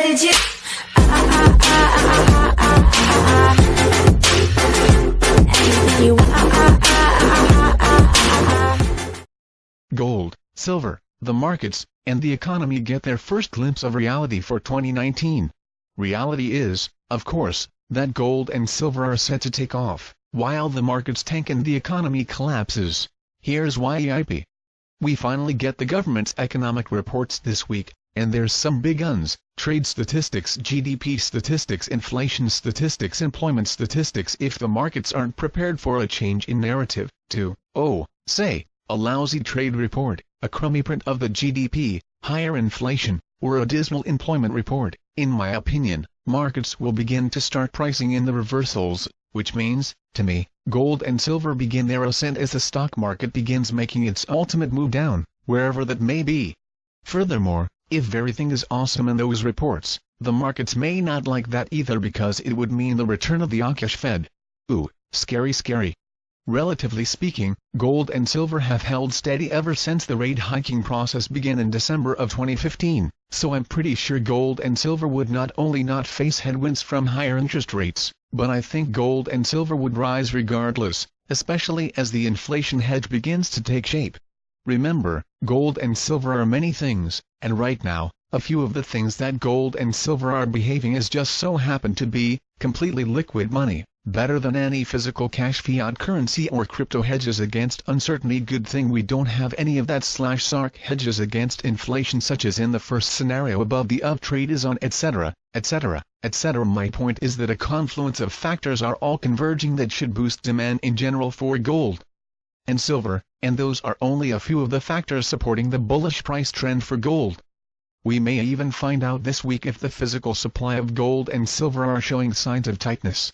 did you? Anything you Gold, silver, the markets, and the economy get their first glimpse of reality for 2019. Reality is, of course, that gold and silver are set to take off, while the markets tank and the economy collapses. Here's why EIP. We finally get the government's economic reports this week, and there's some big uns: trade statistics, GDP statistics, inflation statistics, employment statistics. If the markets aren't prepared for a change in narrative, to, say, a lousy trade report, a crummy print of the GDP, higher inflation, or a dismal employment report, in my opinion, markets will begin to start pricing in the reversals, which means, to me, gold and silver begin their ascent as the stock market begins making its ultimate move down, wherever that may be. Furthermore, if everything is awesome in those reports, the markets may not like that either, because it would mean the return of the hawkish Fed. Ooh, scary scary. Relatively speaking, gold and silver have held steady ever since the rate hiking process began in December of 2015, so I'm pretty sure gold and silver would not only not face headwinds from higher interest rates, but I think gold and silver would rise regardless, especially as the inflation hedge begins to take shape. Remember, gold and silver are many things, and right now, a few of the things that gold and silver are behaving as just so happen to be completely liquid money, better than any physical cash, fiat currency, or crypto hedges against uncertainty. Good thing we don't have any of that / SARC hedges against inflation such as in the first scenario above. The up trade is on, etc., etc., etc. My point is that a confluence of factors are all converging that should boost demand in general for gold and silver, and those are only a few of the factors supporting the bullish price trend for gold. We may even find out this week if the physical supply of gold and silver are showing signs of tightness.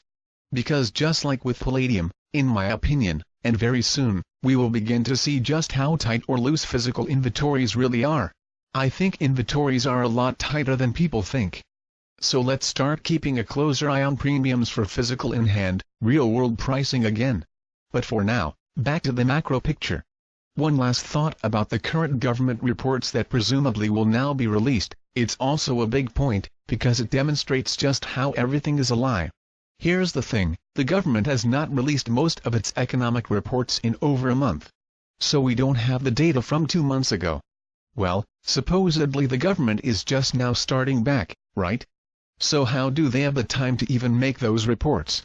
Because just like with palladium, in my opinion, and very soon, we will begin to see just how tight or loose physical inventories really are. I think inventories are a lot tighter than people think. So let's start keeping a closer eye on premiums for physical in-hand, real-world pricing again. But for now, back to the macro picture. One last thought about the current government reports that presumably will now be released. It's also a big point, because it demonstrates just how everything is a lie. Here's the thing, the government has not released most of its economic reports in over a month. So we don't have the data from 2 months ago. Well, supposedly the government is just now starting back, right? So how do they have the time to even make those reports?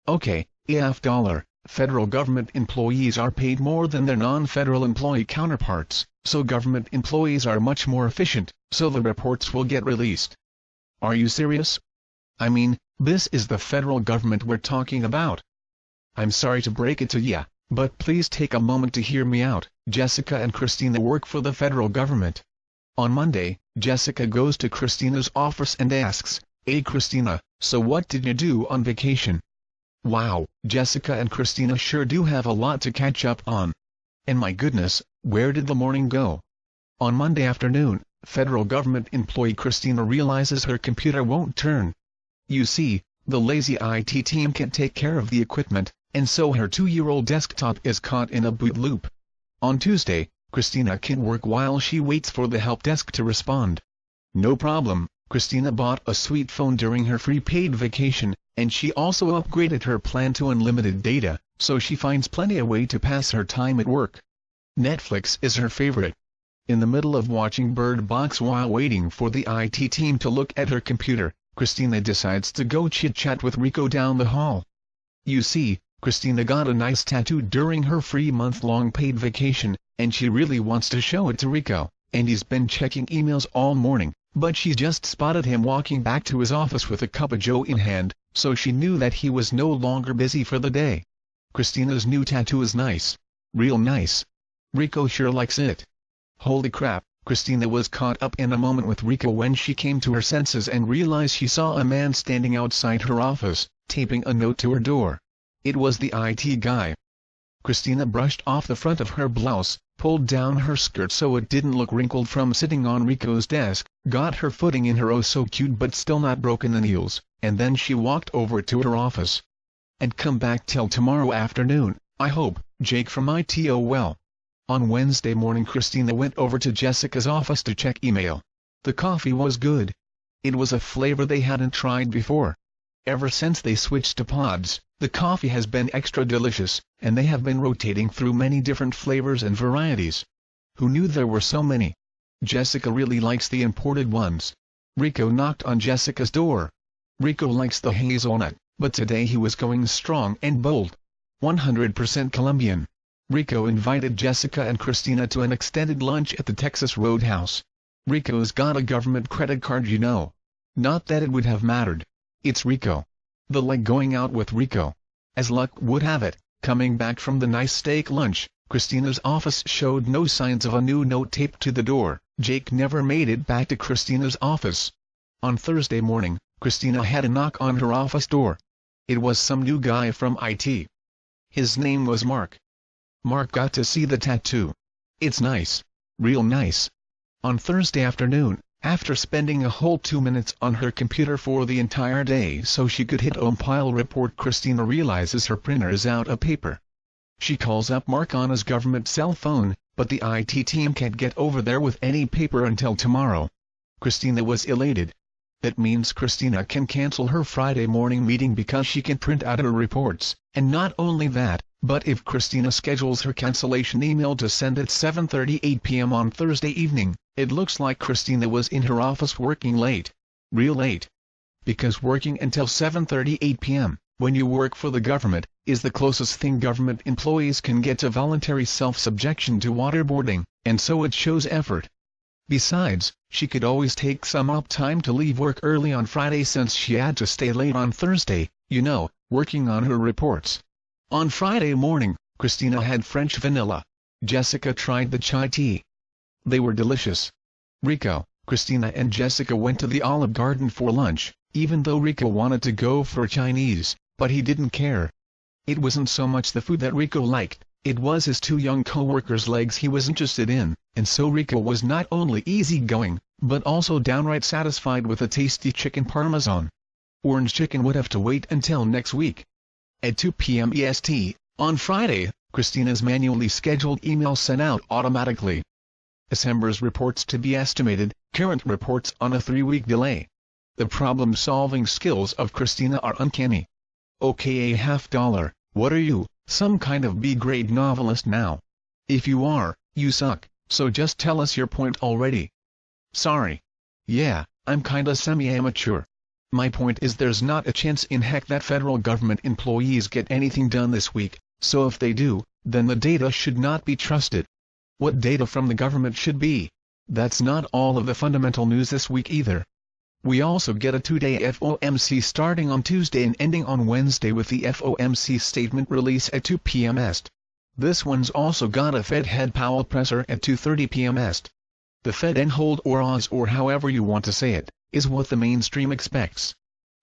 Okay, $, federal government employees are paid more than their non-federal employee counterparts, so government employees are much more efficient, so the reports will get released. Are you serious? I mean, this is the federal government we're talking about. I'm sorry to break it to ya, but please take a moment to hear me out. Jessica and Christina work for the federal government. On Monday, Jessica goes to Christina's office and asks, "Hey Christina, so what did you do on vacation?" Wow, Jessica and Christina sure do have a lot to catch up on. And my goodness, where did the morning go? On Monday afternoon, federal government employee Christina realizes her computer won't turn. You see, the lazy IT team can't take care of the equipment, and so her 2-year-old desktop is caught in a boot loop. On Tuesday, Christina can work while she waits for the help desk to respond. No problem, Christina bought a sweet phone during her free paid vacation, and she also upgraded her plan to unlimited data, so she finds plenty of way to pass her time at work. Netflix is her favorite. In the middle of watching Bird Box while waiting for the IT team to look at her computer, Christina decides to go chit-chat with Rico down the hall. You see, Christina got a nice tattoo during her free month-long paid vacation, and she really wants to show it to Rico, and he's been checking emails all morning, but she just spotted him walking back to his office with a cup of joe in hand, so she knew that he was no longer busy for the day. Christina's new tattoo is nice. Real nice. Rico sure likes it. Holy crap, Christina was caught up in a moment with Rico when she came to her senses and realized she saw a man standing outside her office, taping a note to her door. It was the IT guy. Christina brushed off the front of her blouse, pulled down her skirt so it didn't look wrinkled from sitting on Rico's desk, got her footing in her oh-so-cute but still not broken heels, and then she walked over to her office. "And come back till tomorrow afternoon, I hope, Jake from ITO." Well, on Wednesday morning Christina went over to Jessica's office to check email. The coffee was good. It was a flavor they hadn't tried before. Ever since they switched to pods, the coffee has been extra delicious, and they have been rotating through many different flavors and varieties. Who knew there were so many? Jessica really likes the imported ones. Rico knocked on Jessica's door. Rico likes the hazelnut, but today he was going strong and bold. 100% Colombian. Rico invited Jessica and Christina to an extended lunch at the Texas Roadhouse. Rico's got a government credit card, you know. Not that it would have mattered. It's Rico. The like going out with Rico. As luck would have it, coming back from the nice steak lunch, Christina's office showed no signs of a new note taped to the door. Jake never made it back to Christina's office. On Thursday morning, Christina had a knock on her office door. It was some new guy from IT. His name was Mark. Mark got to see the tattoo. It's nice. Real nice. On Thursday afternoon, after spending a whole 2 minutes on her computer for the entire day so she could hit Compile Report, Christina realizes her printer is out of paper. She calls up Mark on his government cell phone, but the IT team can't get over there with any paper until tomorrow. Christina was elated. That means Christina can cancel her Friday morning meeting because she can print out her reports, and not only that, but if Christina schedules her cancellation email to send at 7:38 p.m. on Thursday evening, it looks like Christina was in her office working late. Real late. Because working until 7:38 p.m., when you work for the government, is the closest thing government employees can get to voluntary self-subjection to waterboarding, and so it shows effort. Besides, she could always take some up time to leave work early on Friday since she had to stay late on Thursday, you know, working on her reports. On Friday morning, Christina had French vanilla. Jessica tried the chai tea. They were delicious. Rico, Christina and Jessica went to the Olive Garden for lunch, even though Rico wanted to go for Chinese, but he didn't care. It wasn't so much the food that Rico liked, it was his two young co-workers' legs he was interested in, and so Rico was not only easygoing, but also downright satisfied with a tasty chicken parmesan. Orange chicken would have to wait until next week. At 2 p.m. EST, on Friday, Christina's manually scheduled email sent out automatically. December's reports to be estimated, current reports on a 3-week delay. The problem-solving skills of Christina are uncanny. Okay, $50, what are you, some kind of B-grade novelist now? If you are, you suck, so just tell us your point already. Sorry. Yeah, I'm kinda semi-amateur. My point is there's not a chance in heck that federal government employees get anything done this week, so if they do, then the data should not be trusted. What data from the government should be? That's not all of the fundamental news this week either. We also get a 2-day FOMC starting on Tuesday and ending on Wednesday with the FOMC statement release at 2 p.m. Est. This one's also got a Fed head Powell presser at 2:30 p.m. Est. The Fed and hold or Oz or however you want to say it, is what the mainstream expects.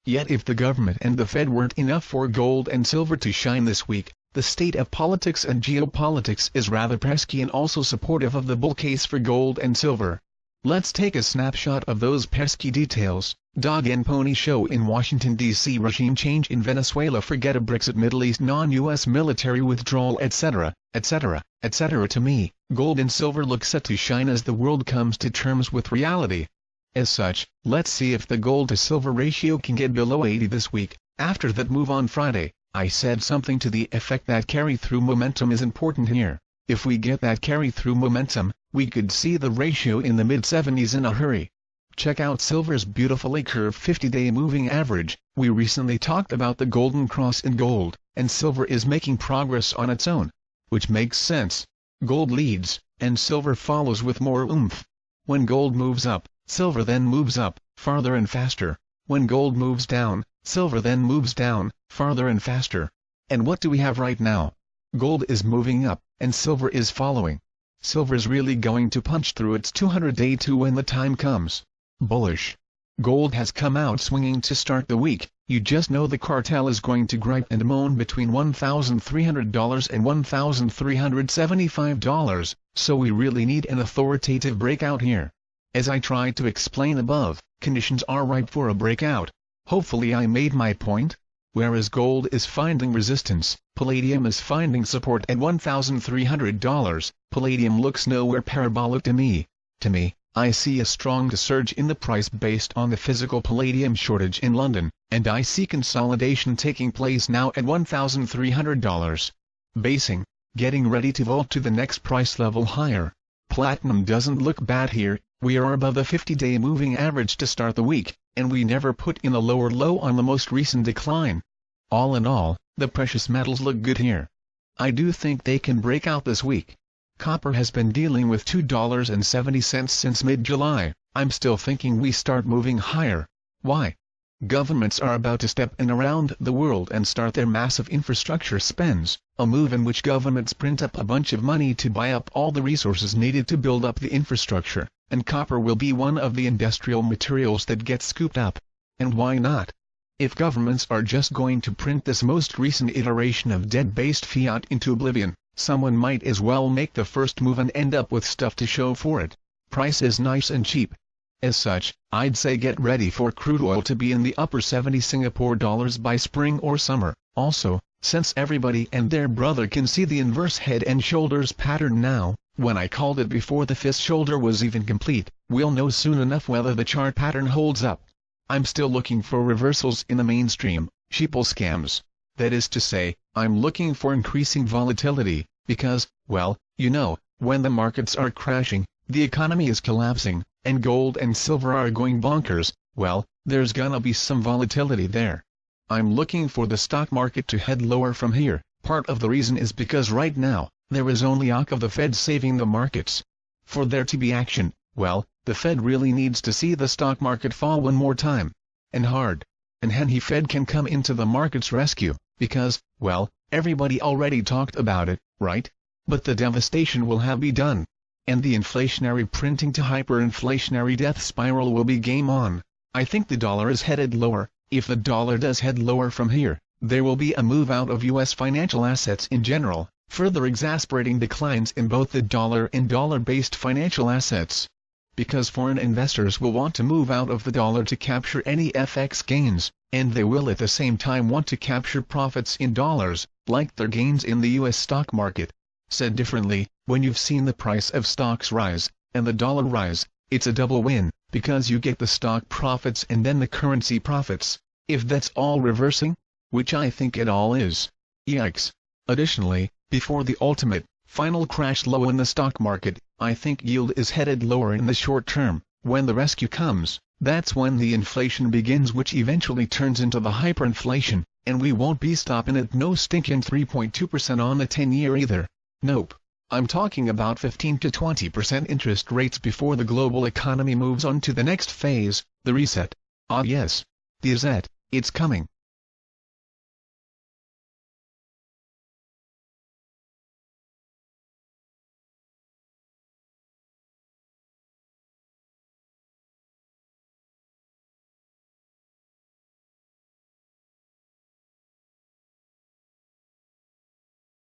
Yet if the government and the Fed weren't enough for gold and silver to shine this week, the state of politics and geopolitics is rather pesky and also supportive of the bull case for gold and silver. Let's take a snapshot of those pesky details. Dog and pony show in Washington, D.C. Regime change in Venezuela, forget a Brexit, Middle East non-U.S. military withdrawal, etc., etc., etc. To me, gold and silver look set to shine as the world comes to terms with reality. As such, let's see if the gold-to-silver ratio can get below 80 this week. After that move on Friday, I said something to the effect that carry-through momentum is important here. If we get that carry-through momentum, we could see the ratio in the mid-70s in a hurry. Check out silver's beautifully curved 50-day moving average. We recently talked about the golden cross in gold, and silver is making progress on its own. Which makes sense. Gold leads, and silver follows with more oomph. When gold moves up, silver then moves up, farther and faster. When gold moves down, silver then moves down, farther and faster. And what do we have right now? Gold is moving up, and silver is following. Silver's really going to punch through its 200-day 2 when the time comes. Bullish. Gold has come out swinging to start the week. You just know the cartel is going to gripe and moan between $1,300 and $1,375, so we really need an authoritative breakout here. As I tried to explain above, conditions are ripe for a breakout. Hopefully I made my point. Whereas gold is finding resistance, palladium is finding support at $1,300. Palladium looks nowhere parabolic to me. I see a strong surge in the price based on the physical palladium shortage in London, and I see consolidation taking place now at $1,300. Basing, getting ready to vault to the next price level higher. Platinum doesn't look bad here. We are above the 50-day moving average to start the week, and we never put in a lower low on the most recent decline. All in all, the precious metals look good here. I do think they can break out this week. Copper has been dealing with $2.70 since mid-July. I'm still thinking we start moving higher. Why? Governments are about to step in around the world and start their massive infrastructure spends, a move in which governments print up a bunch of money to buy up all the resources needed to build up the infrastructure, and copper will be one of the industrial materials that gets scooped up. And why not? If governments are just going to print this most recent iteration of debt-based fiat into oblivion, someone might as well make the first move and end up with stuff to show for it. Price is nice and cheap. As such, I'd say get ready for crude oil to be in the upper 70 Singapore dollars by spring or summer. Also, since everybody and their brother can see the inverse head and shoulders pattern now, when I called it before the fist shoulder was even complete, we'll know soon enough whether the chart pattern holds up. I'm still looking for reversals in the mainstream, sheeple scams. That is to say, I'm looking for increasing volatility, because, well, you know, when the markets are crashing, the economy is collapsing, and gold and silver are going bonkers, well, there's gonna be some volatility there. I'm looking for the stock market to head lower from here. Part of the reason is because right now, there is only talk of the Fed saving the markets. For there to be action, well, the Fed really needs to see the stock market fall one more time. And hard. And then the Fed can come into the market's rescue, because, well, everybody already talked about it, right? But the devastation will have be done. And the inflationary printing to hyperinflationary death spiral will be game on. I think the dollar is headed lower. If the dollar does head lower from here, there will be a move out of U.S. financial assets in general, further exacerbating declines in both the dollar and dollar-based financial assets. Because foreign investors will want to move out of the dollar to capture any FX gains, and they will at the same time want to capture profits in dollars, like their gains in the U.S. stock market. Said differently, when you've seen the price of stocks rise, and the dollar rise, it's a double win, because you get the stock profits and then the currency profits. If that's all reversing, which I think it all is. Yikes. Additionally, before the ultimate, final crash low in the stock market, I think yield is headed lower in the short term. When the rescue comes, that's when the inflation begins, which eventually turns into the hyperinflation, and we won't be stopping at no stinking 3.2% on the 10-year either. Nope. I'm talking about 15 to 20% interest rates before the global economy moves on to the next phase, the reset. Ah yes. The reset, it's coming.